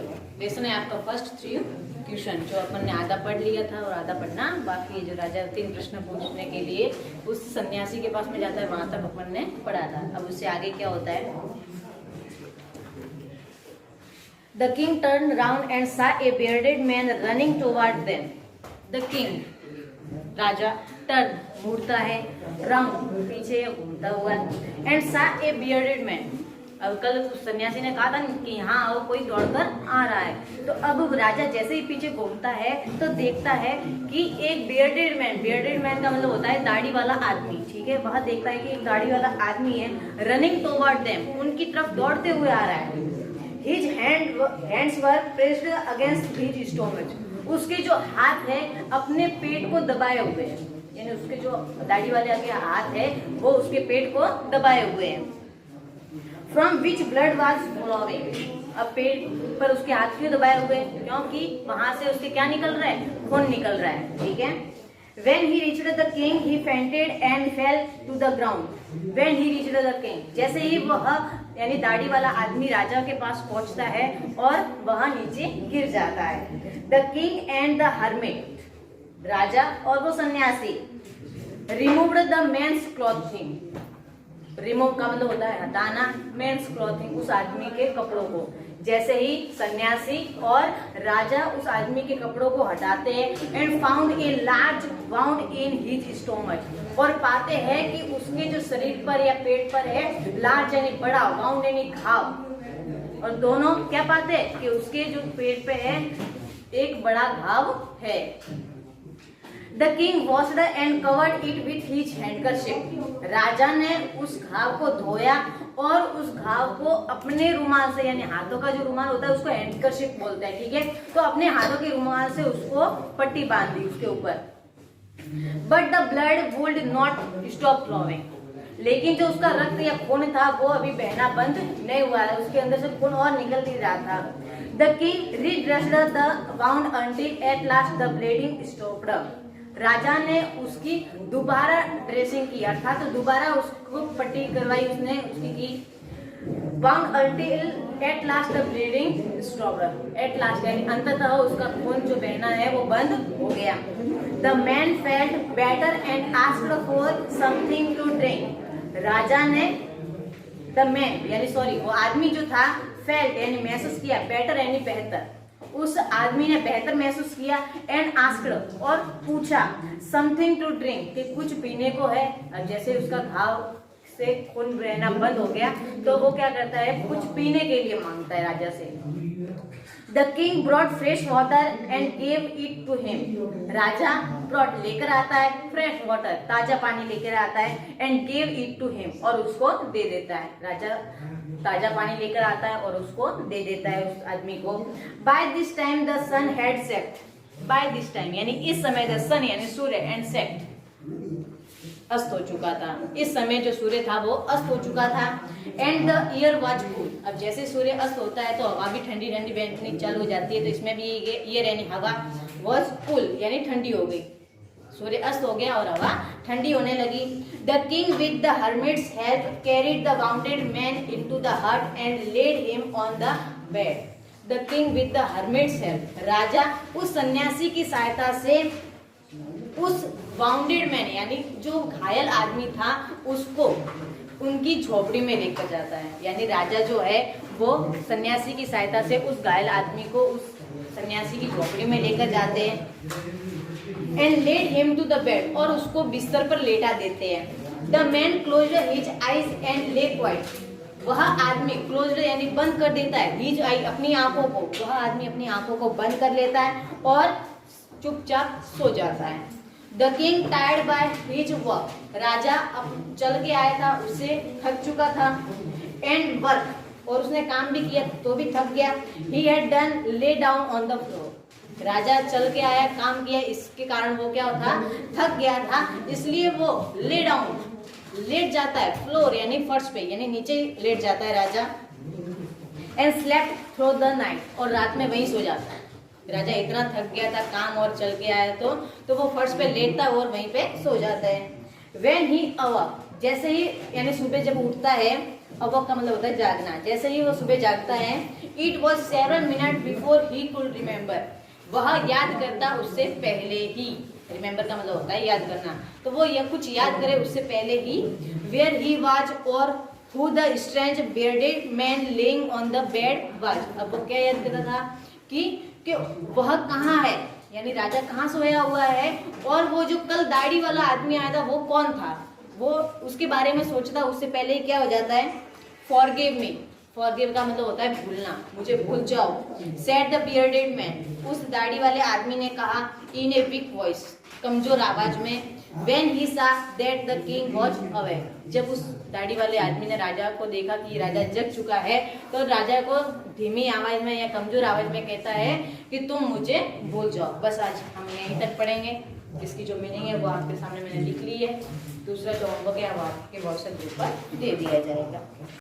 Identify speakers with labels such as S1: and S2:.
S1: चलो लेसन है आपका फर्स्ट 3 क्वेश्चन जो अपन ने आधा पढ़ लिया था और आधा पढ़ना बाकी। जो राजा 3 प्रश्न पूछने के लिए उस सन्यासी के पास में जाता है, वहां तक अपन ने पढ़ा था। अब उससे आगे क्या होता है? The king turn round and saw a bearded man running toward them. The king राजा टर्न मुड़ता है, राउंड पीछे घूमता हुआ, and saw a bearded man. अब कल उस सन्यासी ने कहा था कि यहाँ आओ कोई दौड़कर आ रहा है, तो अब राजा जैसे ही पीछे घूमता है तो देखता है कि एक बियर्डेड मैन का मतलब होता है दाढ़ी वाला आदमी, ठीक है। वह देखता है कि एक दाढ़ी वाला आदमी है, रनिंग टुवर्ड देम, उनकी तरफ दौड़ते हुए आ रहा है। His hands were pressed against his stomach, उसके जो हाथ है अपने पेट को दबाए हुए हैं, यानी उसके जो दाढ़ी वाले के हाथ है वो उसके पेट को दबाए हुए हैं। From which blood was flowing, अब पेट पर उसके हाथ क्यों दबाए हुए हैं? क्योंकि वहां से उसके क्या निकल रहा है? खून निकल रहा है, ठीक है। When he reached the king, he fainted and fell to the ground. When he reached the king, जैसे ही वह यानी दाढ़ी वाला आदमी राजा के पास पहुंचता है और वह नीचे गिर जाता है। The king and the hermit, राजा और वो सन्यासी, removed the man's clothing. Remove का मतलब होता है हटाना, मेंस क्लॉथिंग उस आदमी के कपड़ों को। जैसे ही सन्यासी और राजा उस आदमी के कपड़ों को हटाते हैं, and found a large wound in his stomach, और पाते हैं कि उसके जो शरीर पर या पेट पर है लार्ज यानी बड़ा, वाउंड यानी घाव, और दोनों क्या पाते हैं कि उसके जो पेट पे है एक बड़ा घाव है। The king washed and covered it with his handkerchief. राजा ने उस घाव को धोया और उस घाव को अपने रुमाल से, यानी हाथों का जो रुमाल होता है उसको हैंडकरशिप बोलते हैं, ठीक है। तो अपने हाथों के रुमाल से उसको पट्टी बांध दी उसके ऊपर। But the blood would not stop flowing. लेकिन जो उसका रक्त या खून था वो अभी बहना बंद नहीं हुआ है, उसके अंदर से खून और निकल ही रहा था। The king redressed the wound until at last the bleeding stopped. राजा ने उसकी दोबारा ड्रेसिंग की, अर्थात तो दोबारा उसको पट्टी करवाई उसने उसकी की। Wound until at last the bleeding stopped. At last यानी अंततः उसका खून जो बहना है वो बंद हो गया। The man felt better and asked for something to drink. राजा ने वो आदमी जो था फेल्ट यानी महसूस किया, बेटर यानी बेहतर, उस आदमी ने बेहतर महसूस किया, एंड आस्क्ड और पूछा, समथिंग टू ड्रिंक कि कुछ पीने को है। अब जैसे उसका घाव से खून बहना बंद हो गया तो वो क्या करता है, कुछ पीने के लिए मांगता है राजा से। The king brought fresh water and gave it to him. Raja brought लेकर आता है fresh water, ताजा पानी लेकर आता है, and gave it to him और उसको दे देता है। राजा ताजा पानी लेकर आता है और उसको दे देता है उस आदमी को। By this time the sun had set. By this time यानी इस समय the sun यानी सूर्य and set अस्त हो चुका था। इस समय जो सूर्य था वो अस्त हो चुका था। And the year was cool, अब जैसे सूर्य अस्त होता है तो हवा भी ठंडी ठंडी बहनी चालू हो जाती है, तो इसमें भी ईयर यानी हवा वाज कूल यानी ठंडी हो गई। सूर्य अस्त हो गया और हवा ठंडी होने लगी। The king with the hermit's help carried the wounded man into the hut and led him on the bed. The king with the hermit's help, राजा उस सन्यासी की सहायता से उस वाउंडेड मैन यानी जो घायल आदमी था उसको उनकी झोपड़ी में लेकर जाता है। यानी राजा जो है वो सन्यासी की सहायता से उस घायल आदमी को उस सन्यासी की झोपड़ी में लेकर जाते हैं। And led him to the bed, और उसको बिस्तर पर लेटा देते हैं। The man closed his eyes and lay quiet, वह आदमी क्लोज्ड यानी बंद कर देता है, हिज आई अपनी आंखों को, वह आदमी अपनी आंखों को बंद कर लेता है और चुपचाप सो जाता है। The king tired by his work, राजा अब चल के आया था, उससे थक चुका था। एंड वर्क, और उसने काम भी किया तो भी थक गया। He had done lay down on the floor, राजा चल के आया काम किया, इसके कारण वो क्या था, थक गया था, इसलिए वो ले डाउन लेट जाता है, फ्लोर यानी फर्श पे यानी नीचे लेट जाता है राजा। And slept through the night, और रात में वहीं सो जाता है। राजा इतना थक गया था काम और चल के आया तो वो फर्श पे लेटता है और वहीं पे सो जाता है। When he awoke, जैसे ही यानी सुबह जब उठता है, अवॉक का मतलब होता है जागना। जैसे ही वो सुबह जागता है, it was 7 minute before he could remember, वह याद करता उससे पहले ही। रिमेम्बर का मतलब होता है याद करना, तो वो ये कुछ याद करे उससे पहले ही। वेयर ही वाज और who the strange bearded man laying on the bed was. अब वो क्या याद करता था कि वह कहाँ है, यानी राजा कहाँ सोया हुआ है, और वो जो कल दाढ़ी वाला आदमी आया था वो कौन था, वो उसके बारे में सोचता उससे पहले ही क्या हो जाता है, फॉरगिव मी। फॉरगिव का मतलब होता है भूलना, मुझे भूल जाओ। सेड द बियर्डेड मैन, उस दाढ़ी वाले आदमी ने कहा, इन ए वीक वॉइस, कमजोर आवाज में। When he saw that the king was awake, जब उस दाढ़ी वाले आदमी ने राजा को देखा कि राजा जग चुका है, तो राजा को धीमी आवाज में या कमजोर आवाज में कहता है कि तुम मुझे भूल जाओ। बस आज हम यहीं तक पढ़ेंगे। इसकी जो मीनिंग है वो आपके सामने मैंने लिख ली है। दूसरा जो होमवर्क है वो आपके व्हाट्सएप ग्रुप पर दे दिया जाएगा।